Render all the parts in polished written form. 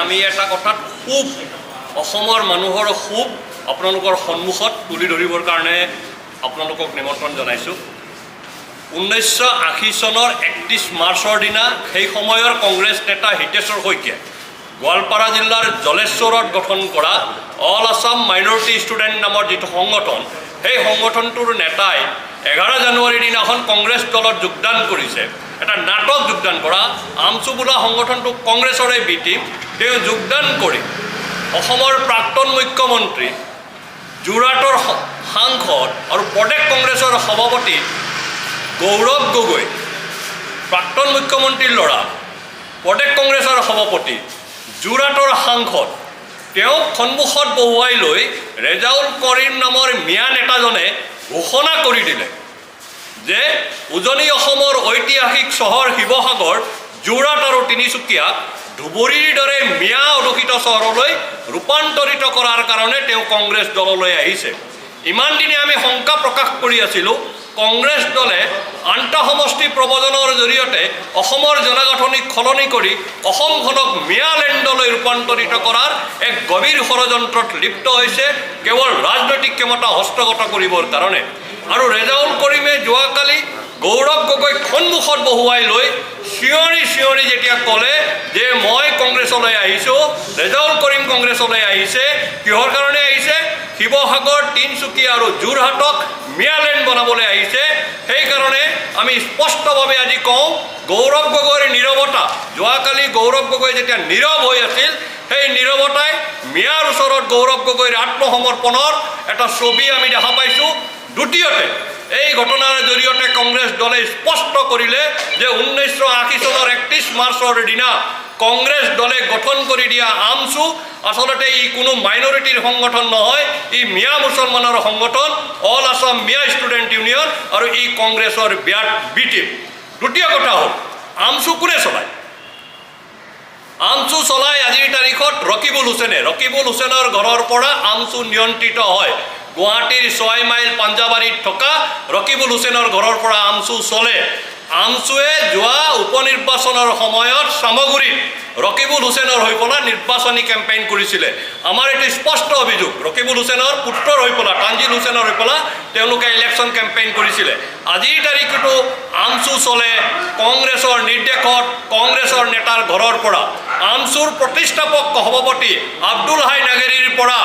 আমি এটা কথাত খুব অসমৰ মানুহৰ খুব আপোনালোকৰ সন্মুখত তুলি ধৰিবৰ কাৰণে আপোনালোকক নিমন্ত্ৰণ জনাইছোঁ। 1980 চনৰ 31 মাৰ্চৰ দিনা সেই সময়ৰ কংগ্ৰেছ নেতা হিতেশ্বৰ শইকীয়াই গোৱালপাৰা জিলাৰ জলেশ্বৰত গঠন কৰা অল আছাম মাইনৰিটি ষ্টুডেণ্ট নামৰ যিটো সংগঠন, সেই সংগঠনটোৰ নেতাই 11 জানুৱাৰীৰ দিনাখন কংগ্ৰেছ দলত যোগদান কৰিছে। এটা নাটক যোগদান কৰা আমচু বোলা সংগঠনটো কংগ্ৰেছৰে বি টিম। তেওঁ যোগদান কৰি অসমৰ প্ৰাক্তন মুখ্যমন্ত্ৰী, যোৰহাটৰ সাংসদ আৰু প্ৰদেশ কংগ্ৰেছৰ সভাপতি গৌৰৱ গগৈ, প্ৰাক্তন মুখ্যমন্ত্ৰীৰ ল'ৰা, প্ৰদেশ কংগ্ৰেছৰ সভাপতি, যোৰহাটৰ সাংসদ, তেওঁক সন্মুখত বহুৱাই লৈ ৰেজাউল কৰিম নামৰ মিয়া নেতাজনে ঘোষণা কৰি দিলে যে উজনি অসমৰ ঐতিহাসিক চহৰ শিৱসাগৰ, যোৰহাট আৰু তিনিচুকীয়া ধুবুৰীৰ দৰে মিয়া অধ্যুষিত চহৰলৈ ৰূপান্তৰিত কৰাৰ কাৰণে তেওঁ কংগ্ৰেছ দললৈ আহিছে। ইমান দিনে আমি শংকা প্ৰকাশ কৰি আছিলোঁ কংগ্ৰেছ দলে আন্তঃসমষ্টি প্ৰবজনৰ জৰিয়তে অসমৰ জনগাঁথনি সলনি কৰি অসমখনক মিয়ালেণ্ডলৈ ৰূপান্তৰিত কৰাৰ এক গভীৰ ষড়যন্ত্ৰত লিপ্ত হৈছে, কেৱল ৰাজনৈতিক ক্ষমতা হস্তগত কৰিবৰ কাৰণে। আৰু ৰেজাউল কৰিমে যোৱাকালি গৌৰৱ গগৈক সন্মুখত বহুৱাই লৈ চিঞৰি চিঞৰি যেতিয়া ক'লে যে মই কংগ্ৰেছলৈ আহিছোঁ, ৰেজাউল কৰিম কংগ্ৰেছলৈ আহিছে, কিহৰ কাৰণে আহিছে? শিৱসাগৰ, তিনিচুকীয়া আৰু যোৰহাটক মিয়ালেণ্ড বনাবলৈ আহিছে। সেইকাৰণে আমি স্পষ্টভাৱে আজি কওঁ, গৌৰৱ গগৈৰ নীৰৱতা, যোৱাকালি গৌৰৱ গগৈ যেতিয়া নীৰৱ হৈ আছিল, সেই নীৰৱতাই মিয়াৰ ওচৰত গৌৰৱ গগৈৰ আত্মসমৰ্পণৰ এটা ছবি আমি দেখা পাইছোঁ। দ্বিতীয়তে, এই ঘটনাৰ জৰিয়তে কংগ্ৰেছ দলে স্পষ্ট কৰিলে যে 1980 চনৰ 31 মাৰ্চৰ দিনা কংগ্ৰেছ দলে গঠন কৰি দিয়া আমচু আচলতে ই কোনো মাইনৰিটিৰ সংগঠন নহয়, ই মিয়া মুছলমানৰ সংগঠন, অল আছাম মিয়া ষ্টুডেণ্ট ইউনিয়ন, আৰু ই কংগ্ৰেছৰ বি টিম। দ্বিতীয় কথা হ'ল, আমচু কোনে চলায়? আমচু চলায় আজিৰ তাৰিখত ৰকিবুল হুছেইনে। ৰকিবুল হুছেইনৰ ঘৰৰ পৰা আমচু নিয়ন্ত্ৰিত হয়। গুৱাহাটীৰ 6 মাইল পাঞ্জাবাৰীত থকা ৰকিবুল হুছেইনৰ ঘৰৰ পৰা আমচু চলে। আমচুৱে যোৱা উপনিৰ্বাচনৰ সময়ত চামগুৰিত ৰকিবুল হুছেইনৰ হৈ পেলাই নিৰ্বাচনী কেম্পেইন কৰিছিলে। আমাৰ এইটো স্পষ্ট অভিযোগ, ৰকিবুল হুছেইনৰ পুত্ৰৰ হৈ পেলাই, তানজিল হুছেইনৰ হৈ পেলাই তেওঁলোকে ইলেকশ্যন কেম্পেইন কৰিছিলে। আজিৰ তাৰিখতো আমচু চলে কংগ্ৰেছৰ নিৰ্দেশত, কংগ্ৰেছৰ নেতাৰ ঘৰৰ পৰা। আমচুৰ প্ৰতিষ্ঠাপক সভাপতি আব্দুল হাই নাগেৰীৰ পৰা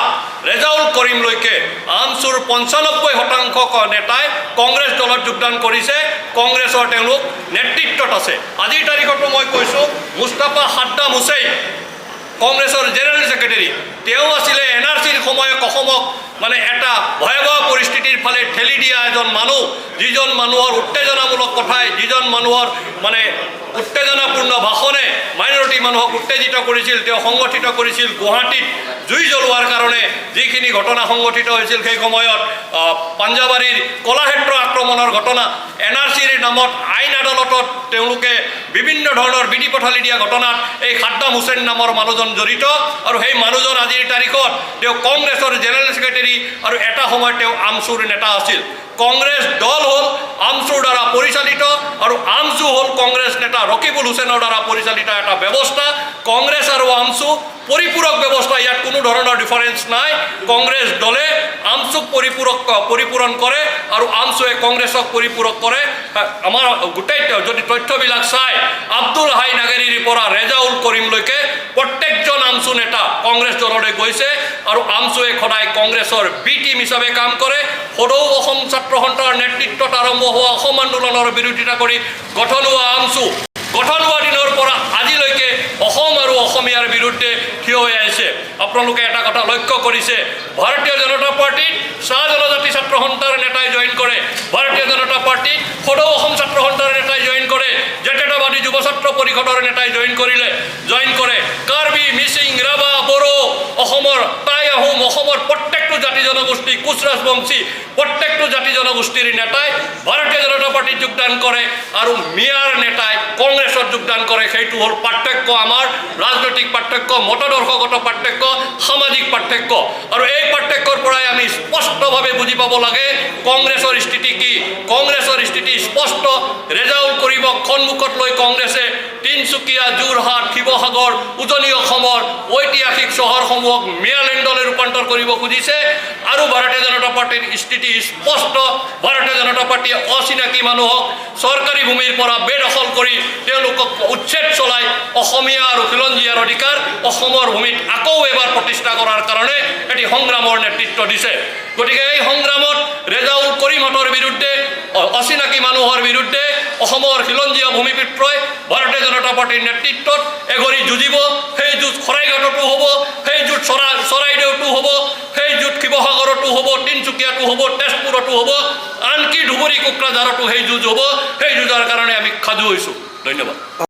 ৰেজাউল কৰিমলৈকে আমচুৰ 95% নেতাই কংগ্ৰেছ দলত যোগদান কৰিছে, কংগ্ৰেছৰ তেওঁলোক নেতৃত্বত আছে। আজিৰ তাৰিখতো মই কৈছোঁ, মুস্তাফা সাদ্দাম হুছেইন কংগ্ৰেছৰ জেনেৰেল ছেক্ৰেটাৰী, তেওঁ আছিলে NRCৰ সময়ত অসমক এটা ভয়াৱহ পৰিস্থিতিৰ ফালে ঠেলি দিয়া এজন মানুহ, যিজন মানুহৰ উত্তেজনামূলক কথাই, যিজন মানুহৰ উত্তেজনাপূৰ্ণ ভাষণে মাইনৰিটি মানুহক উত্তেজিত কৰিছিল। তেওঁ সংগঠিত কৰিছিল গুৱাহাটীত জুই জ্বলোৱাৰ কাৰণে যিখিনি ঘটনা সংগঠিত হৈছিল সেই সময়ত, পাঞ্জাবাৰীৰ কলাক্ষেত্ৰ আক্ৰমণৰ ঘটনা, NRCৰ নামত আইন আদালতত তেওঁলোকে বিভিন্ন ধৰণৰ বিধি পথালি দিয়া ঘটনাত এই সাদ্দাম হুছেইন নামৰ মানুহজন জড়িত। আৰু সেই মানুহজন আজিৰ তাৰিখত তেওঁ কংগ্ৰেছৰ জেনেৰেল ছেক্ৰেটাৰী আৰু এটা সময়ত তেওঁ আমচুৰ নেতা আছিল। কংগ্ৰেছ দল হ'ল আমচুৰ দ্বাৰা পৰিচালিত আৰু আমচু হ'ল কংগ্ৰেছ নেতা ৰকিবুল হুছেইনৰ দ্বাৰা পৰিচালিত এটা ব্যৱস্থা। কংগ্ৰেছ আৰু আমচু পৰিপূৰক ব্যৱস্থা, ইয়াত কোনো ধৰণৰ ডিফাৰেঞ্চ নাই। কংগ্ৰেছ দলে আমচুক পৰিপূৰণ কৰে আৰু আমচুৱে কংগ্ৰেছক পৰিপূৰক কৰে। আমাৰ গোটেই যদি তথ্যবিলাক চাই, আব্দুল হাই নাগেৰীৰ পৰা ৰেজাউল কৰিমলৈকে প্ৰত্যেকজন আমচু নেতা কংগ্ৰেছ দললৈ গৈছে আৰু আমচুৱে সদায় কংগ্ৰেছৰ বি টিম হিচাপে কাম কৰে। সদৌ অসম ছাত্ৰ সন্থাৰ নেতৃত্বত আৰম্ভ হোৱা অসম আন্দোলনৰ বিৰোধিতা কৰি গঠন হোৱা আমচু গঠন হোৱা দিনৰ পৰা আজিলৈকে অসম আৰু অসমীয়াৰ বিৰুদ্ধে থিয় হৈ আহিছে। আপোনালোকে এটা কথা লক্ষ্য কৰিছে, ভাৰতীয় জনতা পাৰ্টীত চাহ জনজাতি ছাত্ৰ সন্থাৰ নেতাই জইন কৰে, ভাৰতীয় জনতা পাৰ্টীত সদৌ অসম ছাত্ৰ সন্থাৰ নেতাই জইন কৰে, জাতীয়তাবাদী যুৱ ছাত্ৰ পৰিষদৰ নেতাই জইন কৰে, কাৰ্বি, মিচিং, ৰাভা, বড়ো, অসমৰ টাই আহোম, অসমৰ প্ৰত্যেকটো প্ৰত্যেকটো জাতি জনগোষ্ঠী কোচ ৰাজবংশী প্ৰত্যেকটো জাতি জনগোষ্ঠীৰ নেতাই ভাৰতীয় জনতা পাৰ্টীত যোগদান কৰে আৰু মিয়াৰ নেতাই কংগ্ৰেছত যোগদান কৰে। সেইটো হ'ল পাৰ্থক্য, আমাৰ ৰাজনৈতিক পাৰ্থক্য, মতাদৰ্শগত পাৰ্থক্য, সামাজিক পাৰ্থক্য। আৰু এই পাৰ্থক্যৰ পৰাই আমি স্পষ্টভাৱে বুজি পাব লাগে কংগ্ৰেছৰ স্থিতি কি। কংগ্ৰেছৰ স্থিতি স্পষ্ট। ৰেজাউল কৰিবক সন্মুখত লৈ কংগ্ৰেছে তিনিচুকীয়া, যোৰহাট, শিৱসাগৰ, উজনি অসমৰ ঐতিহাসিক চহৰসমূহক মিয়ালেণ্ডলৈ ৰূপান্তৰ কৰিব খুজিছে। আৰু ভাৰতীয় জনতা পাৰ্টীৰ স্থিতি স্পষ্ট। ভাৰতীয় জনতা পাৰ্টীয়ে অচিনাকি মানুহক চৰকাৰী ভূমিৰ পৰা বেদখল কৰি তেওঁলোকক উচ্ছেদ চলাই অসমীয়া আৰু খিলঞ্জীয়াৰ অধিকাৰ অসমৰ ভূমিত আকৌ এবাৰ প্ৰতিষ্ঠা কৰাৰ কাৰণে এটি সংগ্ৰামৰ নেতৃত্ব দিছে। গতিকে এই সংগ্ৰামত ৰেজাউল কৰিমহঁতৰ বিৰুদ্ধে, অচিনাকি মানুহৰ বিৰুদ্ধে অসমৰ খিলঞ্জীয়া ভূমিপুত্ৰই ভাৰতীয় জনতা পাৰ্টীৰ নেতৃত্বত এঘৰি যুঁজিব। সেই যুঁজ শৰাইঘাটতো হ'ব, সেই যুঁজ চৰাইদেউতো হ'ব, সেই যুঁজ শিৱসাগৰতো হ'ব, তিনিচুকীয়াতো হ'ব, তেজপুৰতো হ'ব, আনকি ধুবুৰী কোকৰাঝাৰতো সেই যুঁজ হ'ব। সেই যুঁজৰ কাৰণে আমি সাজু হৈছোঁ। ধন্যবাদ।